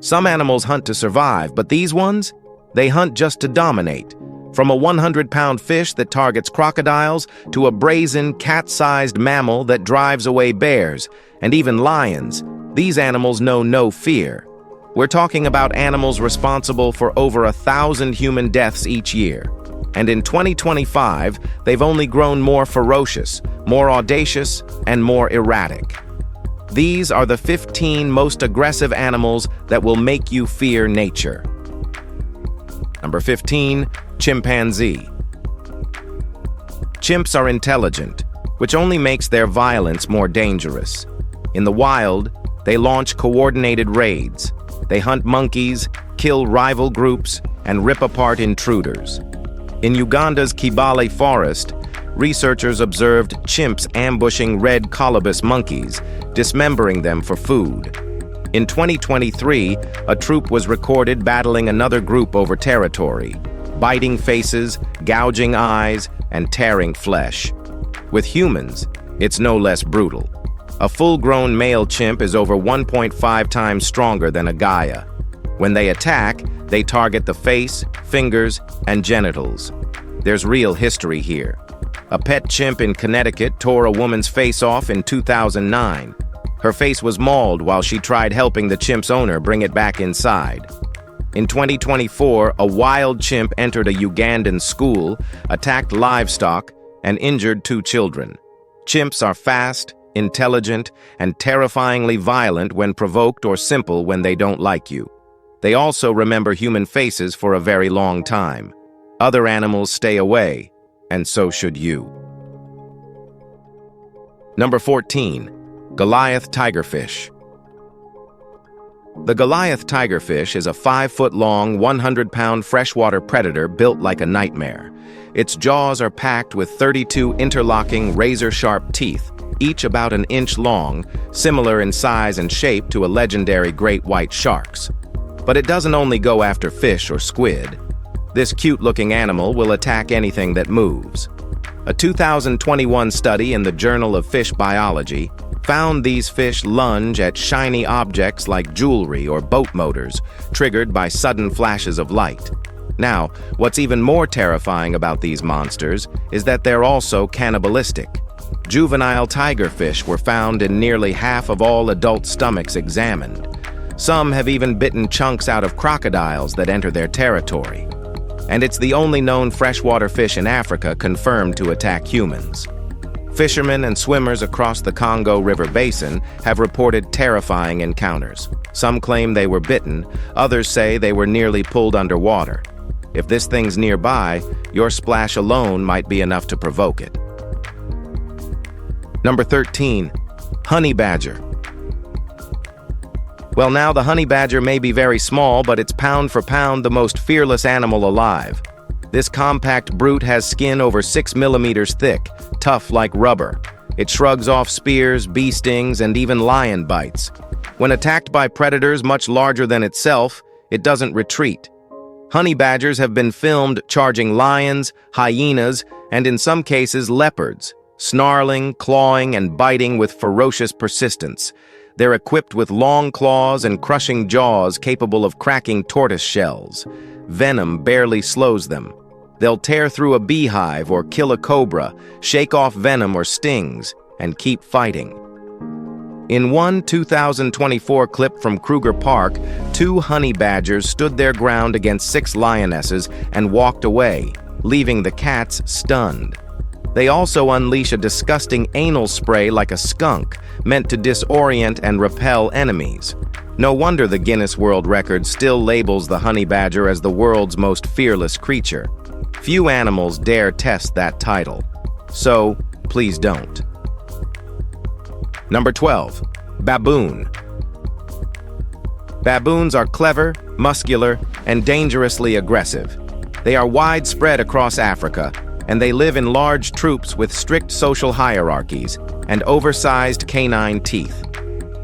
Some animals hunt to survive, but these ones? They hunt just to dominate. From a 100-pound fish that targets crocodiles to a brazen, cat-sized mammal that drives away bears, and even lions, these animals know no fear. We're talking about animals responsible for over 1,000 human deaths each year. And in 2025, they've only grown more ferocious, more audacious, and more erratic. These are the 15 most aggressive animals that will make you fear nature. Number 15, chimpanzee. Chimps are intelligent, which only makes their violence more dangerous. In the wild, they launch coordinated raids. They hunt monkeys, kill rival groups, and rip apart intruders. In Uganda's Kibale forest, researchers observed chimps ambushing red colobus monkeys, dismembering them for food. In 2023, a troop was recorded battling another group over territory, biting faces, gouging eyes, and tearing flesh. With humans, it's no less brutal. A full-grown male chimp is over 1.5 times stronger than a Gaia. When they attack, they target the face, fingers, and genitals. There's real history here. A pet chimp in Connecticut tore a woman's face off in 2009. Her face was mauled while she tried helping the chimp's owner bring it back inside. In 2024, a wild chimp entered a Ugandan school, attacked livestock, and injured 2 children. Chimps are fast, intelligent, and terrifyingly violent when provoked or simple when they don't like you. They also remember human faces for a very long time. Other animals stay away, and so should you. Number 14, Goliath tigerfish. The Goliath tigerfish is a 5-foot-long, 100-pound freshwater predator built like a nightmare. Its jaws are packed with 32 interlocking, razor-sharp teeth, each about an inch long, similar in size and shape to a legendary great white shark's. But it doesn't only go after fish or squid. This cute-looking animal will attack anything that moves. A 2021 study in the Journal of Fish Biology found these fish lunge at shiny objects like jewelry or boat motors, triggered by sudden flashes of light. Now, what's even more terrifying about these monsters is that they're also cannibalistic. Juvenile tigerfish were found in nearly half of all adult stomachs examined. Some have even bitten chunks out of crocodiles that enter their territory. And it's the only known freshwater fish in Africa confirmed to attack humans. Fishermen and swimmers across the Congo River Basin have reported terrifying encounters. Some claim they were bitten, others say they were nearly pulled underwater. If this thing's nearby, your splash alone might be enough to provoke it. Number 13, honey badger. Well, now the honey badger may be very small, but it's pound for pound the most fearless animal alive. This compact brute has skin over 6 millimeters thick, tough like rubber. It shrugs off spears, bee stings, and even lion bites. When attacked by predators much larger than itself, it doesn't retreat. Honey badgers have been filmed charging lions, hyenas, and in some cases leopards, snarling, clawing, and biting with ferocious persistence. They're equipped with long claws and crushing jaws capable of cracking tortoise shells. Venom barely slows them. They'll tear through a beehive or kill a cobra, shake off venom or stings, and keep fighting. In one 2024 clip from Kruger Park, 2 honey badgers stood their ground against 6 lionesses and walked away, leaving the cats stunned. They also unleash a disgusting anal spray like a skunk, meant to disorient and repel enemies. No wonder the Guinness World Record still labels the honey badger as the world's most fearless creature. Few animals dare test that title. So, please don't. Number 12, baboon. Baboons are clever, muscular, and dangerously aggressive. They are widespread across Africa, and they live in large troops with strict social hierarchies and oversized canine teeth.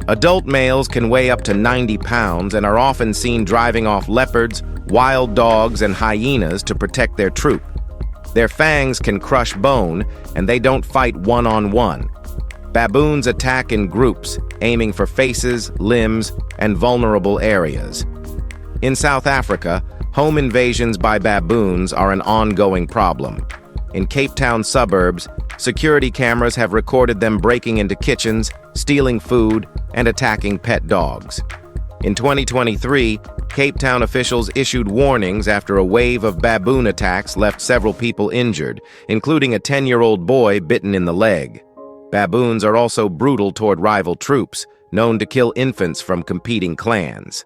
Adult males can weigh up to 90 pounds and are often seen driving off leopards, wild dogs, and hyenas to protect their troop. Their fangs can crush bone, and they don't fight one-on-one. Baboons attack in groups, aiming for faces, limbs, and vulnerable areas. In South Africa, home invasions by baboons are an ongoing problem. In Cape Town suburbs, security cameras have recorded them breaking into kitchens, stealing food, and attacking pet dogs. In 2023, Cape Town officials issued warnings after a wave of baboon attacks left several people injured, including a 10-year-old boy bitten in the leg. Baboons are also brutal toward rival troops, known to kill infants from competing clans.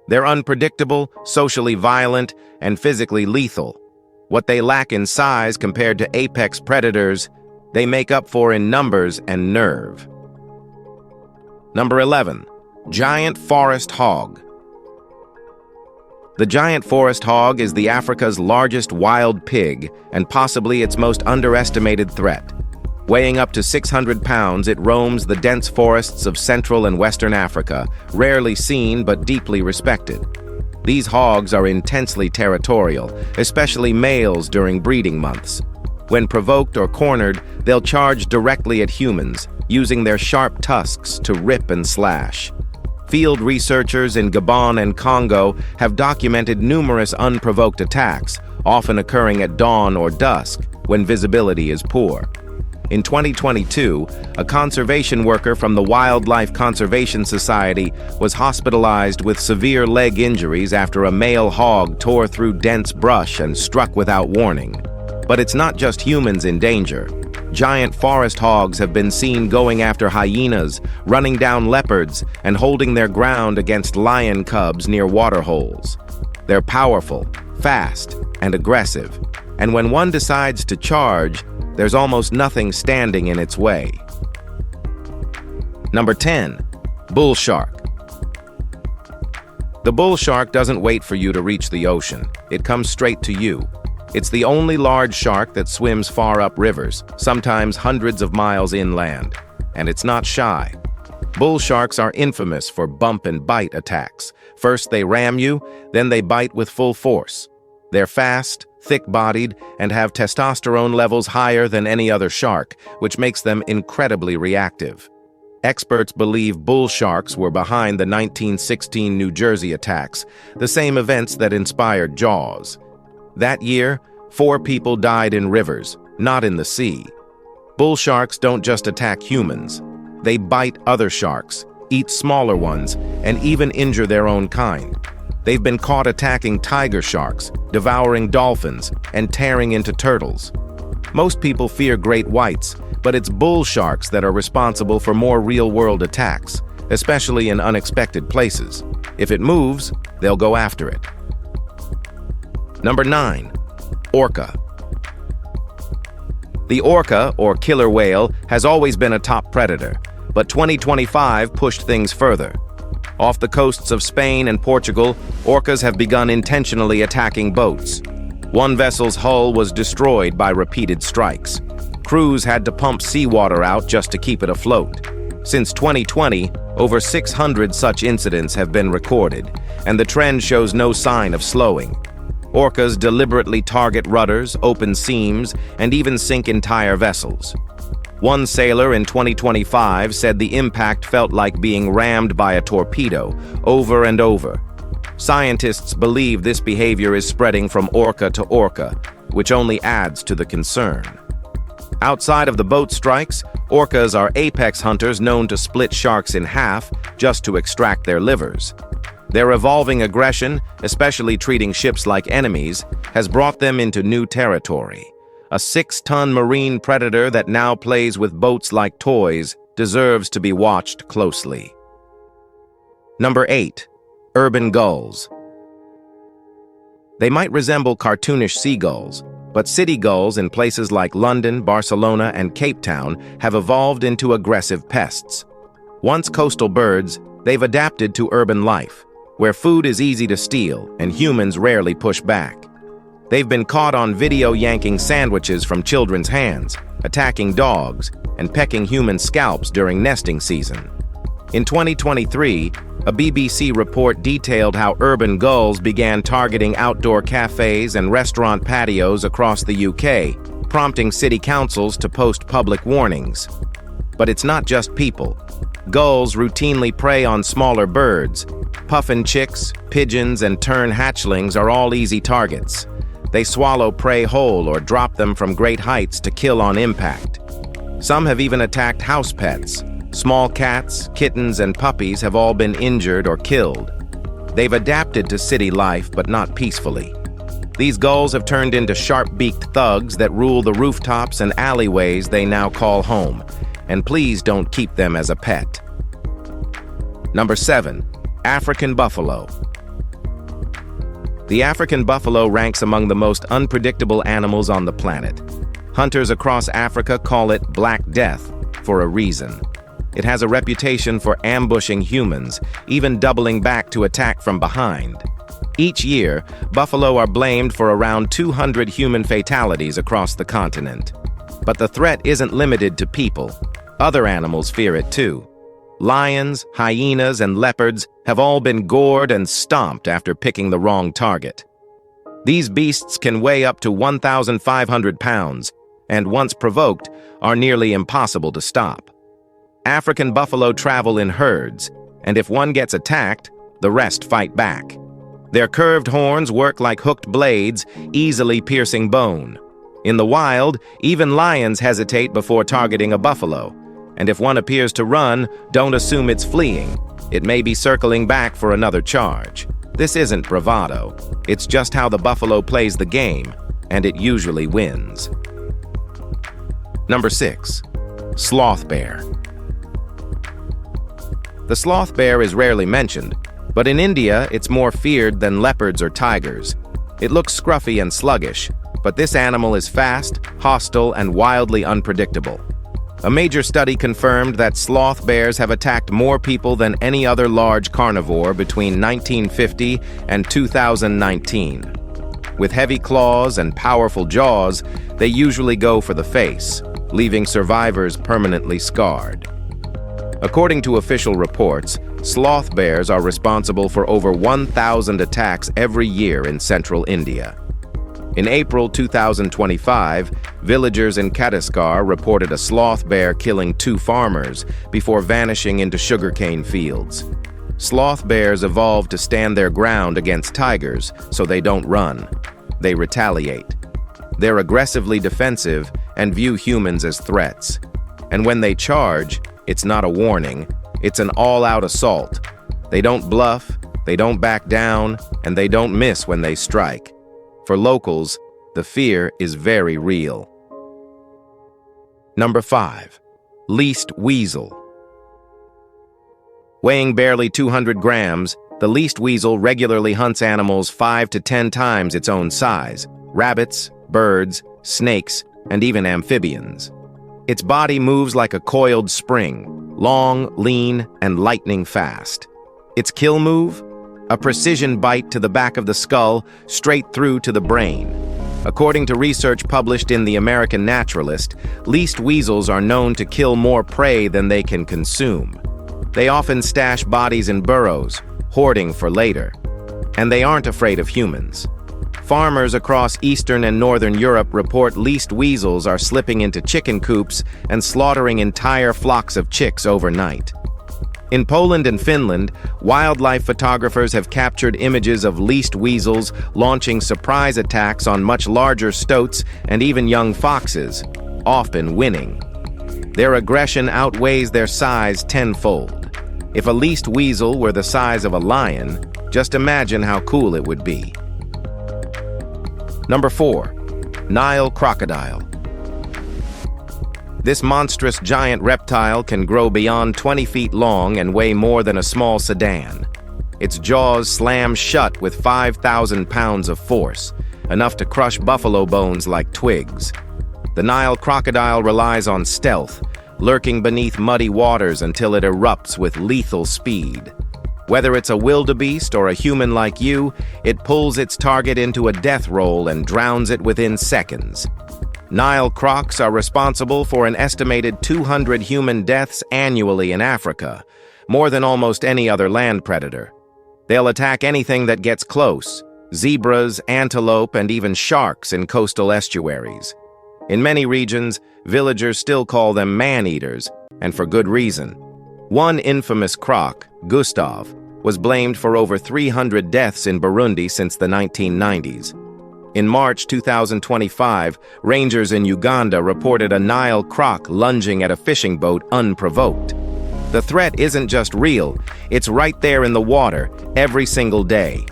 They're unpredictable, socially violent, and physically lethal. What they lack in size compared to apex predators, they make up for in numbers and nerve. Number 11. Giant forest hog. The giant forest hog is the Africa's largest wild pig and possibly its most underestimated threat. Weighing up to 600 pounds, it roams the dense forests of Central and Western Africa, rarely seen but deeply respected. These hogs are intensely territorial, especially males during breeding months. When provoked or cornered, they'll charge directly at humans, using their sharp tusks to rip and slash. Field researchers in Gabon and Congo have documented numerous unprovoked attacks, often occurring at dawn or dusk, when visibility is poor. In 2022, a conservation worker from the Wildlife Conservation Society was hospitalized with severe leg injuries after a male hog tore through dense brush and struck without warning. But it's not just humans in danger. Giant forest hogs have been seen going after hyenas, running down leopards, and holding their ground against lion cubs near waterholes. They're powerful, fast, and aggressive, and when one decides to charge, there's almost nothing standing in its way. Number 10. Bull shark. The bull shark doesn't wait for you to reach the ocean. It comes straight to you. It's the only large shark that swims far up rivers, sometimes hundreds of miles inland. And it's not shy. Bull sharks are infamous for bump and bite attacks. First they ram you, then they bite with full force. They're fast, thick-bodied, and have testosterone levels higher than any other shark, which makes them incredibly reactive. Experts believe bull sharks were behind the 1916 New Jersey attacks, the same events that inspired Jaws. That year, 4 people died in rivers, not in the sea. Bull sharks don't just attack humans. They bite other sharks, eat smaller ones, and even injure their own kind. They've been caught attacking tiger sharks, devouring dolphins, and tearing into turtles. Most people fear great whites, but it's bull sharks that are responsible for more real-world attacks, especially in unexpected places. If it moves, they'll go after it. Number 9. Orca. The orca, or killer whale, has always been a top predator, but 2025 pushed things further. Off the coasts of Spain and Portugal, orcas have begun intentionally attacking boats. One vessel's hull was destroyed by repeated strikes. Crews had to pump seawater out just to keep it afloat. Since 2020, over 600 such incidents have been recorded, and the trend shows no sign of slowing. Orcas deliberately target rudders, open seams, and even sink entire vessels. One sailor in 2025 said the impact felt like being rammed by a torpedo, over and over. Scientists believe this behavior is spreading from orca to orca, which only adds to the concern. Outside of the boat strikes, orcas are apex hunters known to split sharks in half just to extract their livers. Their evolving aggression, especially treating ships like enemies, has brought them into new territory. A 6-ton marine predator that now plays with boats like toys deserves to be watched closely. Number 8. Urban gulls. They might resemble cartoonish seagulls, but city gulls in places like London, Barcelona, and Cape Town have evolved into aggressive pests. Once coastal birds, they've adapted to urban life, where food is easy to steal and humans rarely push back. They've been caught on video yanking sandwiches from children's hands, attacking dogs, and pecking human scalps during nesting season. In 2023, a BBC report detailed how urban gulls began targeting outdoor cafes and restaurant patios across the UK, prompting city councils to post public warnings. But it's not just people. Gulls routinely prey on smaller birds. Puffin chicks, pigeons, and tern hatchlings are all easy targets. They swallow prey whole or drop them from great heights to kill on impact. Some have even attacked house pets. Small cats, kittens, and puppies have all been injured or killed. They've adapted to city life, but not peacefully. These gulls have turned into sharp-beaked thugs that rule the rooftops and alleyways they now call home. And please don't keep them as a pet. Number 7. African buffalo. The African buffalo ranks among the most unpredictable animals on the planet. Hunters across Africa call it Black Death for a reason. It has a reputation for ambushing humans, even doubling back to attack from behind. Each year, buffalo are blamed for around 200 human fatalities across the continent. But the threat isn't limited to people. Other animals fear it too. Lions, hyenas, and leopards have all been gored and stomped after picking the wrong target. These beasts can weigh up to 1,500 pounds, and once provoked, are nearly impossible to stop. African buffalo travel in herds, and if one gets attacked, the rest fight back. Their curved horns work like hooked blades, easily piercing bone. In the wild, even lions hesitate before targeting a buffalo. And if one appears to run, don't assume it's fleeing. It may be circling back for another charge. This isn't bravado. It's just how the buffalo plays the game, and it usually wins. Number 6. Sloth bear. The sloth bear is rarely mentioned, but in India it's more feared than leopards or tigers. It looks scruffy and sluggish, but this animal is fast, hostile, and wildly unpredictable. A major study confirmed that sloth bears have attacked more people than any other large carnivore between 1950 and 2019. With heavy claws and powerful jaws, they usually go for the face, leaving survivors permanently scarred. According to official reports, sloth bears are responsible for over 1,000 attacks every year in central India. In April 2025, villagers in Chhattisgarh reported a sloth bear killing 2 farmers before vanishing into sugarcane fields. Sloth bears evolved to stand their ground against tigers, so they don't run. They retaliate. They're aggressively defensive and view humans as threats. And when they charge, it's not a warning, it's an all-out assault. They don't bluff, they don't back down, and they don't miss when they strike. For locals, the fear is very real. Number 5. Least weasel. Weighing barely 200 grams, the least weasel regularly hunts animals 5 to 10 times its own size: rabbits, birds, snakes, and even amphibians. Its body moves like a coiled spring, long, lean, and lightning fast. Its kill move? A precision bite to the back of the skull, straight through to the brain. According to research published in The American Naturalist, least weasels are known to kill more prey than they can consume. They often stash bodies in burrows, hoarding for later. And they aren't afraid of humans. Farmers across Eastern and Northern Europe report least weasels are slipping into chicken coops and slaughtering entire flocks of chicks overnight. In Poland and Finland, wildlife photographers have captured images of least weasels launching surprise attacks on much larger stoats and even young foxes, often winning. Their aggression outweighs their size tenfold. If a least weasel were the size of a lion, just imagine how cool it would be. Number 4. Nile crocodile. This monstrous giant reptile can grow beyond 20 feet long and weigh more than a small sedan. Its jaws slam shut with 5,000 pounds of force, enough to crush buffalo bones like twigs. The Nile crocodile relies on stealth, lurking beneath muddy waters until it erupts with lethal speed. Whether it's a wildebeest or a human like you, it pulls its target into a death roll and drowns it within seconds. Nile crocs are responsible for an estimated 200 human deaths annually in Africa, more than almost any other land predator. They'll attack anything that gets close: zebras, antelope, and even sharks in coastal estuaries. In many regions, villagers still call them man-eaters, and for good reason. One infamous croc, Gustav, was blamed for over 300 deaths in Burundi since the 1990s. In March 2025, rangers in Uganda reported a Nile croc lunging at a fishing boat unprovoked. The threat isn't just real, it's right there in the water, every single day.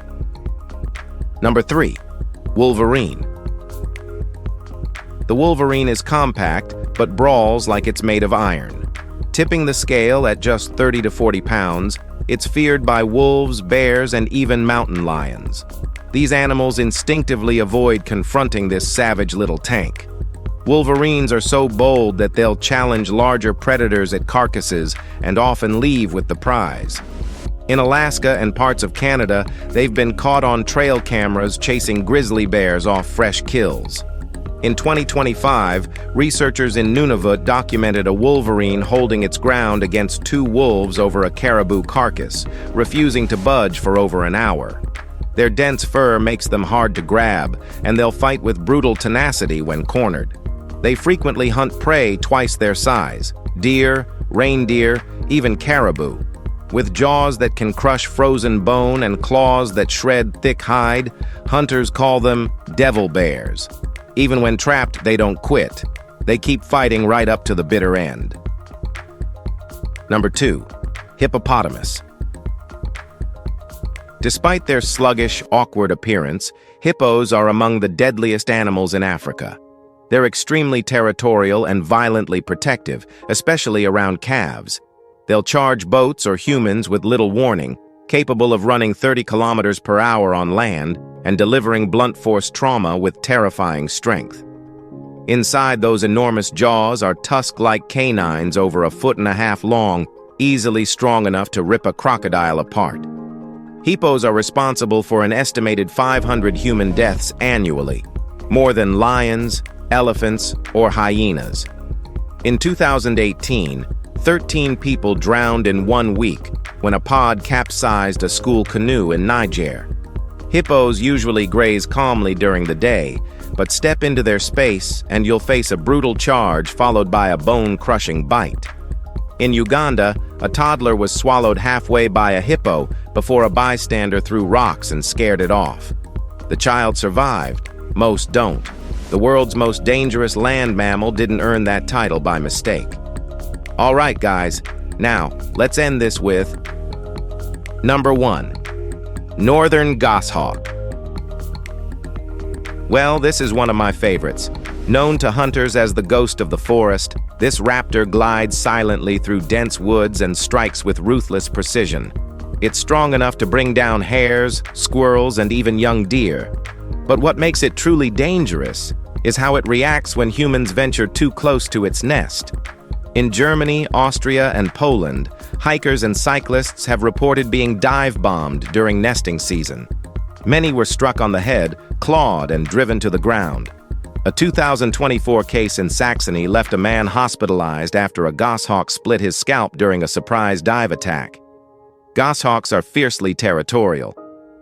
Number 3. Wolverine. The wolverine is compact, but brawls like it's made of iron. Tipping the scale at just 30 to 40 pounds, it's feared by wolves, bears, and even mountain lions. These animals instinctively avoid confronting this savage little tank. Wolverines are so bold that they'll challenge larger predators at carcasses and often leave with the prize. In Alaska and parts of Canada, they've been caught on trail cameras chasing grizzly bears off fresh kills. In 2025, researchers in Nunavut documented a wolverine holding its ground against 2 wolves over a caribou carcass, refusing to budge for over an hour. Their dense fur makes them hard to grab, and they'll fight with brutal tenacity when cornered. They frequently hunt prey twice their size: deer, reindeer, even caribou. With jaws that can crush frozen bone and claws that shred thick hide, hunters call them devil bears. Even when trapped, they don't quit. They keep fighting right up to the bitter end. Number 2. Hippopotamus. Despite their sluggish, awkward appearance, hippos are among the deadliest animals in Africa. They're extremely territorial and violently protective, especially around calves. They'll charge boats or humans with little warning, capable of running 30 kilometers per hour on land and delivering blunt force trauma with terrifying strength. Inside those enormous jaws are tusk-like canines over 1.5 feet long, easily strong enough to rip a crocodile apart. Hippos are responsible for an estimated 500 human deaths annually, more than lions, elephants, or hyenas. In 2018, 13 people drowned in 1 week when a pod capsized a school canoe in Niger. Hippos usually graze calmly during the day, but step into their space and you'll face a brutal charge followed by a bone-crushing bite. In Uganda, a toddler was swallowed halfway by a hippo before a bystander threw rocks and scared it off. The child survived. Most don't. The world's most dangerous land mammal didn't earn that title by mistake. All right, guys. Now, let's end this with Number 1. Northern goshawk. Well, this is one of my favorites. Known to hunters as the ghost of the forest, this raptor glides silently through dense woods and strikes with ruthless precision. It's strong enough to bring down hares, squirrels, and even young deer. But what makes it truly dangerous is how it reacts when humans venture too close to its nest. In Germany, Austria, and Poland, hikers and cyclists have reported being dive-bombed during nesting season. Many were struck on the head, clawed, and driven to the ground. A 2024 case in Saxony left a man hospitalized after a goshawk split his scalp during a surprise dive attack. Goshawks are fiercely territorial.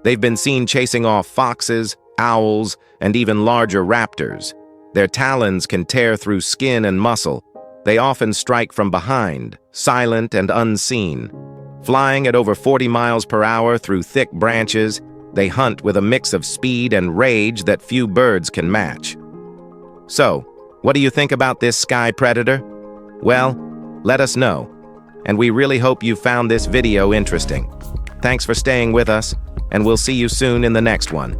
They've been seen chasing off foxes, owls, and even larger raptors. Their talons can tear through skin and muscle. They often strike from behind, silent and unseen. Flying at over 40 miles per hour through thick branches, they hunt with a mix of speed and rage that few birds can match. So, what do you think about this sky predator? Well, let us know. And we really hope you found this video interesting. Thanks for staying with us, and we'll see you soon in the next one.